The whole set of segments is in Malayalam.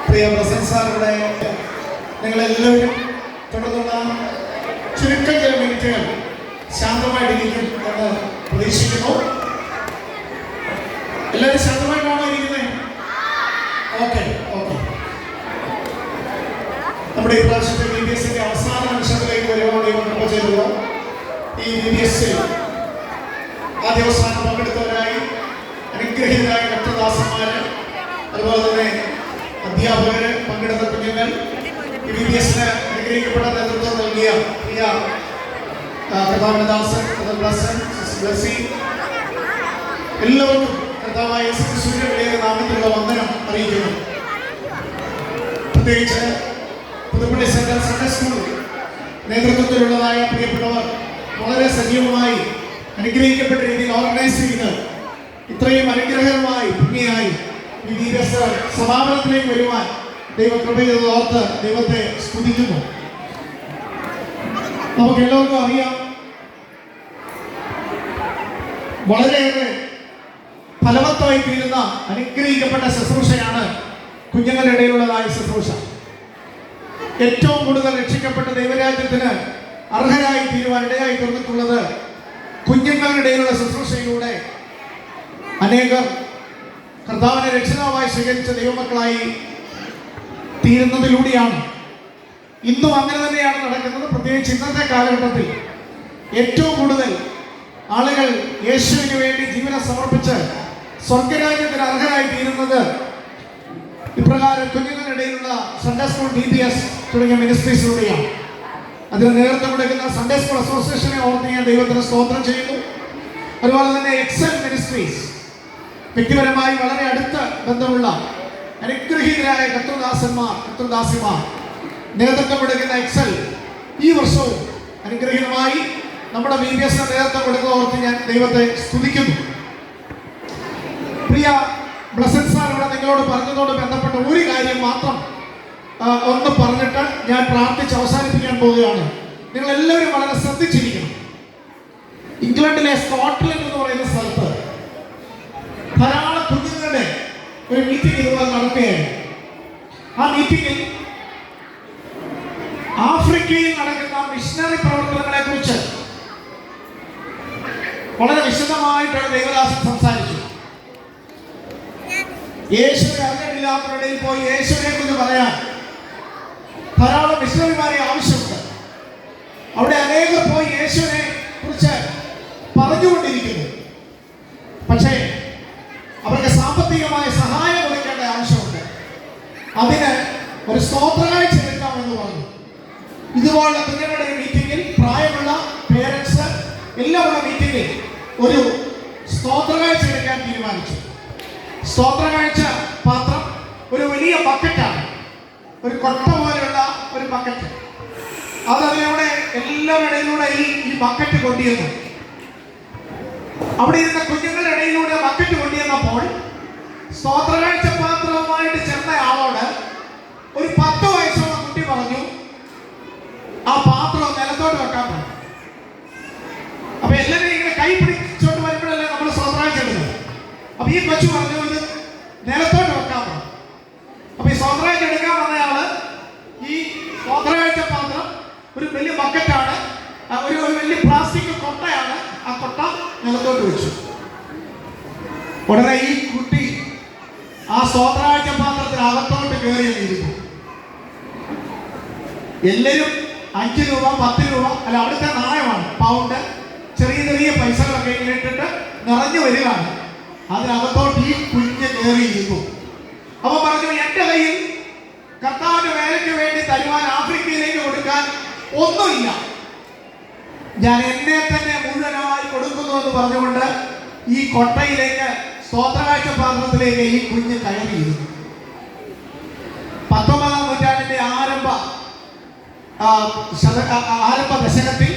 പ്രിയ പ്രസൻസാറുടെ നിങ്ങളെല്ലാവരും തുടർന്നുള്ള ചുരുക്കം ചില മിനിറ്റുകൾ ശാന്തമായിട്ടിരിക്കും എന്ന് പ്രതീക്ഷിക്കുന്നു. എല്ലാവരും ശാന്തമായിട്ടാണോ ഇരിക്കുന്നത്? ഓക്കെ. നമ്മുടെ ഈ പ്രാവശ്യത്തെ BBSന്റെ അവസാന നിമിഷത്തിലേക്ക് വരുവാനുള്ള കൃപ ചെയ്തത് ഈ BBSൽ ആദ്യവസാനം പങ്കെടുത്തവരായി അനുഗ്രഹീതരായ കർത്തദാസന്മാര്, അതുപോലെ തന്നെ അധ്യാപകര്, പങ്കെടുത്ത കുഞ്ഞുങ്ങൾ, BBSന് അനുഗ്രഹിക്കപ്പെട്ട നേതൃത്വം നൽകിയ പ്രിയ കർത്താവിനദാസൻ, എല്ലാവർക്കും കർത്താവായ യേശുക്രിസ്തുവിന്റെ വലിയ നാമത്തിലുള്ള വന്ദനം അറിയിക്കുന്നു. പ്രത്യേകിച്ച് പുതുപ്പള്ളി സെൻട്രൽ സൺഡേ സ്കൂൾ നേതൃത്വത്തിലുള്ളതായ പ്രിയപ്പെട്ടവർ വളരെ സജീവമായി അനുഗ്രഹിക്കപ്പെട്ട രീതിയിൽ ഓർഗനൈസ് ചെയ്ത് ഇത്രയും അനുഗ്രഹമായി ഭംഗിയായി ഈ BBS സമാപനത്തിലേക്ക് വരുവാൻ ദൈവകൃപ ചെയ്തത് ഓർത്ത് ദൈവത്തെ സ്തുതിക്കുന്നു. നമുക്ക് എല്ലാവർക്കും അറിയാം, വളരെയേറെ ഫലവത്തായി തീരുന്ന അനുഗ്രഹിക്കപ്പെട്ട ശുശ്രൂഷയാണ് കുഞ്ഞുങ്ങളുടെ ഇടയിലുള്ളതായ ശുശ്രൂഷ. ഏറ്റവും കൂടുതൽ രക്ഷിക്കപ്പെട്ട ദൈവരാജ്യത്തിന് അർഹരായി തീരുവാൻ ഇടയായി തീർന്നിട്ടുള്ളത് കുഞ്ഞുങ്ങളുടെ ഇടയിലുള്ള ശുശ്രൂഷയിലൂടെ അനേകർ കർത്താവിനെ രക്ഷിതാവായി സ്വീകരിച്ച ദൈവമക്കളായി തീരുന്നതിലൂടെയാണ്. ഇന്നും അങ്ങനെ തന്നെയാണ് നടക്കുന്നത്. പ്രത്യേകിച്ച് ഇന്നത്തെ കാലഘട്ടത്തിൽ ഏറ്റവും കൂടുതൽ ആളുകൾ യേശുവിന് വേണ്ടി ജീവനെ സമർപ്പിച്ച് സ്വർഗരാജ്യത്തിന് അർഹരായി തീരുന്നത് ഇപ്രകാരം കുഞ്ഞുങ്ങളുടെ ഇടയിലുള്ള സൺഡേ സ്കൂൾ BBS തുടങ്ങിയ മിനിസ്ട്രീസിലൂടെയാണ്. അതിന് നേതൃത്വം കൊടുക്കുന്ന സൺഡേ സ്കൂൾ അസോസിയേഷനെ ഓർത്ത് ഞാൻ ദൈവത്തിന് സ്തോത്രം ചെയ്യുന്നു. അതുപോലെ തന്നെ എക്സൽ മിനിസ്ട്രീസ്, വ്യക്തിപരമായി വളരെ അടുത്ത ബന്ധമുള്ള അനുഗ്രഹീതരായ കർത്തൃദാസിമാർ നേതൃത്വം കൊടുക്കുന്ന എക്സൽ ഈ വർഷവും അനുഗ്രഹീതമായി നമ്മുടെ BBSന് നേതൃത്വം കൊടുക്കുന്ന ഓർത്ത് ഞാൻ ദൈവത്തെ സ്തുതിക്കുന്നു. പ്രിയ ബ്ലസഡ് സാർ ഇവിടെ നിങ്ങളോട് പറഞ്ഞതോട് ബന്ധപ്പെട്ട ഒരു കാര്യം മാത്രം ഒന്ന് പറഞ്ഞിട്ട് ഞാൻ പ്രാർത്ഥിച്ച് അവസാനിപ്പിക്കാൻ പോവുകയാണ്. നിങ്ങൾ എല്ലാവരും വളരെ ശ്രദ്ധിച്ചിരിക്കണം. ഇംഗ്ലണ്ടിലെ സ്കോട്ട്ലൻഡ് എന്ന് പറയുന്ന സ്ഥലത്ത് ധാരാളം കുഞ്ഞുങ്ങളുടെ ഒരു മീറ്റിംഗ് ഇതുപോലെ നടക്കുകയാണ്. ആ മീറ്റിംഗിൽ ആഫ്രിക്കയിൽ നടക്കുന്ന മിഷണറി പ്രവർത്തനങ്ങളെ കുറിച്ച് വളരെ വിശദമായിട്ടാണ് ദൈവദാസൻ സംസാരിച്ചു. യേശുവിനെ അറിഞ്ഞിട്ടില്ലാത്തവരുടെ പോയി യേശുവിനെ കുറിച്ച് പറയാൻ ധാരാളം മിഷണറിമാരെ ആവശ്യമുണ്ട്. അവിടെ അനേകർ പോയി യേശുവിനെ കുറിച്ച് പറഞ്ഞുകൊണ്ടിരിക്കുന്നു. പക്ഷേ അവർക്ക് സാമ്പത്തികമായ സഹായം കൊടുക്കേണ്ട ആവശ്യമുണ്ട്. അതിന് ഒരു സ്തോത്രകാഴ്ച എടുക്കാമെന്ന് പറഞ്ഞു. ഇതുപോലുള്ള കുഞ്ഞുങ്ങളുടെ മീറ്റിംഗിൽ പ്രായമുള്ള പേരൻസ് എല്ലാമുള്ള മീറ്റിംഗിൽ ഒരു സ്തോത്രകാഴ്ച എടുക്കാൻ തീരുമാനിച്ചു. സ്തോത്രകാഴ്ച പാത്രം ഒരു വലിയ ബക്കറ്റാണ്, ഒരു കൊട്ട പോലെയുള്ള ഒരു ബക്കറ്റ്. അതിലൂടെ എല്ലാവരുടെ ഇടയിലൂടെ ഈ ബക്കറ്റ് കൊണ്ടുവന്നു. അവിടെ ഇരുന്ന കുഞ്ഞുങ്ങളുടെ ഇടയിലൂടെ ബക്കറ്റ് കൊണ്ടുവന്നപ്പോൾ സ്തോത്രകാഴ്ച പാത്രവുമായിട്ട് ചെന്ന ആളോട് ഒരു 10 വയസ്സുള്ള കുട്ടി പറഞ്ഞു, ആ പാത്രം നിലത്തോട്ട് വെക്കാൻ പറഞ്ഞു. അപ്പൊ എല്ലാവരും ഇങ്ങനെ കൈ പിടിച്ചോണ്ട് വരുമ്പോഴല്ലേ നമ്മൾ സ്തോത്രകാഴ്ച എടുക്കുന്നത്. അപ്പൊ ഈ കൊച്ചു പറഞ്ഞു, ഇത് നിലത്തോട്ട് വെക്കാൻ പറഞ്ഞു. അപ്പൊ ഈ സ്തോത്രകാഴ്ച എടുക്കാൻ വന്നയാള് ഈ സ്തോത്രകാഴ്ച പാത്രം ഒരു വലിയ ബക്കറ്റാണ്, ഒരു വലിയ പ്ലാസ്റ്റിക് കൊട്ടയാണ്. ആ കൊട്ട നിലത്തോട്ട് വെച്ചു. ഉടനെ ഈ കുട്ടി ആ സ്തോത്രകാഴ്ച പാത്രത്തിന് അകത്തോട്ട് കയറിയിരുന്നു. എല്ലാവരും 5 രൂപ 10 രൂപ അല്ല, അവിടുത്തെ നാണയമാണ്, പൗണ്ട്, ചെറിയ ചെറിയ പൈസകളൊക്കെ ഇങ്ങനെ ഇട്ടിട്ട് നിറഞ്ഞു വരികയാണ്. അതിനകത്തോട്ട് ഈ കുഞ്ഞ് കയറിയിരുന്നു. അപ്പൊ പറഞ്ഞു, എന്റെ കയ്യിൽ കർത്താവിന്റെ വേലയ്ക്ക് വേണ്ടി തരുവാൻ ആഫ്രിക്കയിലേക്ക് കൊടുക്കാൻ ഒന്നുമില്ല, ഞാൻ എന്നെ തന്നെ മുഴുവനായി കൊടുക്കുന്നു എന്ന് പറഞ്ഞുകൊണ്ട് ഈ കൊട്ടയിലേക്ക് സ്തോത്രകാഴ്ച പാത്രത്തിലേക്ക് ഈ കുഞ്ഞ് കയറിയിരുന്നു. 19-ാം നൂറ്റാണ്ടിന്റെ ആരംഭ ദശകത്തിൽ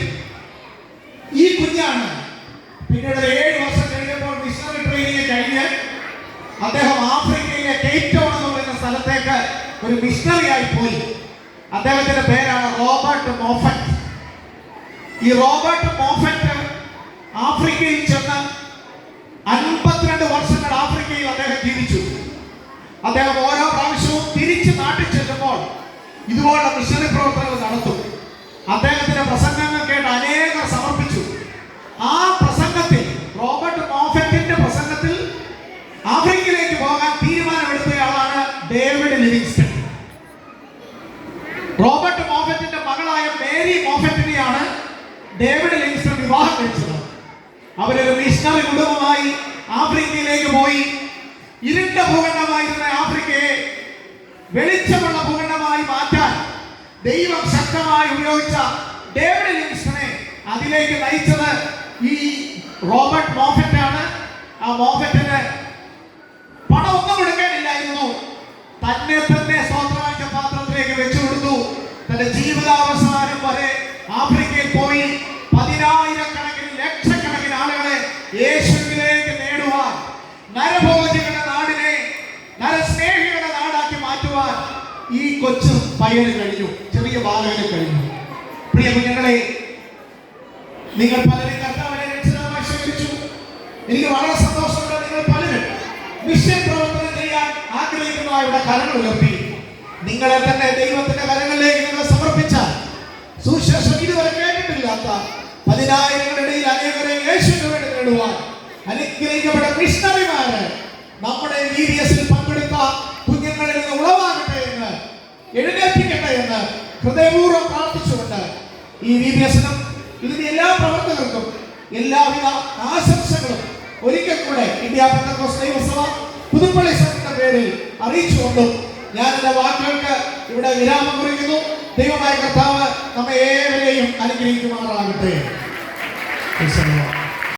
ഈ കുഞ്ഞാണ് പിന്നീട് 7 വർഷം കഴിഞ്ഞപ്പോൾ മിഷണറി ട്രെയിനിങ് കഴിഞ്ഞ് അദ്ദേഹം ആഫ്രിക്കയിലെ കേപ്പ് ടൗൺ എന്ന് പറയുന്ന സ്ഥലത്തേക്ക് ഒരു മിഷണറി ആയി പോയി. അദ്ദേഹത്തിന്റെ പേരാണ് റോബർട്ട് മോഫറ്റ്. ഈ റോബർട്ട് മോഫറ്റ് ആഫ്രിക്കയിൽ ചെന്ന് 52 വർഷങ്ങൾ ആഫ്രിക്കയിൽ അദ്ദേഹം ഓരോ പ്രാവശ്യവും തിരിച്ച് നാട്ടിൽ ചെല്ലുമ്പോൾ ഇതുപോലുള്ള മിഷണറി പ്രവർത്തനങ്ങൾ നടത്തും. അദ്ദേഹത്തിന്റെ പ്രസംഗങ്ങൾ കേട്ട് അനേകർ സമർപ്പിച്ചു. ആ പ്രസംഗത്തിൽ, റോബർട്ട് മോഫറ്റിന്റെ പ്രസംഗത്തിൽ, ആഫ്രിക്കയിലേക്ക് പോകാൻ തീരുമാനമെടുത്തയാളാണ് ഡേവിഡ് ലിവിങ്സ്റ്റൺ. റോബർട്ട് മോഫറ്റിന്റെ മകളായ മേരി മോഫറ്റിനെയാണ് ഡേവിഡ് ലിവിങ്സ്റ്റൺ വിവാഹം കഴിച്ചത്. അവരൊരു മിഷണറി കുടുംബമായി ആഫ്രിക്കയിലേക്ക് പോയി. ഇരുണ്ട ഭൂഖണ്ഡമായിരുന്ന ആഫ്രിക്കയെ വെളിച്ചമുള്ള ഭൂഖണ്ഡമായി മാറ്റാൻ ദൈവം ശക്തമായി ഉപയോഗിച്ച ഡേവിഡ് ലിവിങ്സ്റ്റനെ അതിലേക്ക് നയിച്ചത് ഈ റോബർട്ട് മോഫറ്റ് ആണ്. ആ മോഫറ്റിന് പണം ഒന്നും കൊടുക്കാനില്ലായിരുന്നു. തന്നെ സ്വന്തമാക്കിയ പാത്രത്തിലേക്ക് വെച്ചു കൊടുത്തു. തന്റെ ജീവിതാവസാനം വരെ ആഫ്രിക്കയിൽ പോയി പതിനായിരക്കണക്കിന് ലക്ഷക്കണക്കിന് ആളുകളെ യേശുവിലേക്ക് നേടുവാൻ, നരഭോജികളുടെ നാടിനെ നരസ്നേഹികളുടെ നാടാക്കി മാറ്റുവാൻ ഈ കൊച്ചു പയ്യന് കഴിഞ്ഞു, ചെറിയ ബാലകന് കഴിഞ്ഞു. പ്രിയ കുഞ്ഞുങ്ങളെ, നിങ്ങൾ പലരും കർത്താവിനെ രക്ഷിതാവായി സ്വീകരിച്ചു. എനിക്ക് വളരെ സന്തോഷമുണ്ട്. നിങ്ങൾ പലരും മിഷൻ പ്രവർത്തനം ചെയ്യാൻ ആഗ്രഹിക്കുന്നവരുടെ കരങ്ങൾ ഉയർത്തി നിങ്ങളെ തന്നെ ദൈവത്തിന്റെ കരങ്ങളിലേക്ക് നിങ്ങൾ സമർപ്പിച്ചാൽ സുവിശേഷം ഇതുവരെ കേട്ടിട്ടില്ലാത്ത പതിനായിരങ്ങളുടെ ഇടയിൽ അനേകരെ യേശുവിന് വേണ്ടി നേടുവാൻ അനുഗ്രഹിക്കപ്പെട്ട മിഷണറിമാര് നമ്മുടെ VBS പങ്കെടുത്ത കുഞ്ഞുങ്ങളിൽ നിന്ന് ഉളവാകട്ടെ എന്ന്, എഴുന്നേൽപ്പിക്കട്ടെ എന്ന് ഹൃദയപൂർവ്വം പ്രാർത്ഥിച്ചുകൊണ്ട് ഈ VBS-നും ഇതിന്റെ എല്ലാ പ്രവർത്തകർക്കും എല്ലാവിധ ആശംസകളും ഒരിക്കൽ കൂടെ ഇന്ത്യ പെന്തക്കോസ്ത് ദൈവസഭ പുതുപ്പള്ളി സംഘത്തിന്റെ പേരിൽ അറിയിച്ചുകൊണ്ടും ഞാൻ എന്റെ വാക്കുകൾക്ക് ഇവിടെ വിരാമം കുറിക്കുന്നു. ദൈവമായ കർത്താവ് നമ്മെ ഏവരെയും അനുഗ്രഹിക്കുമാറാകട്ടെ.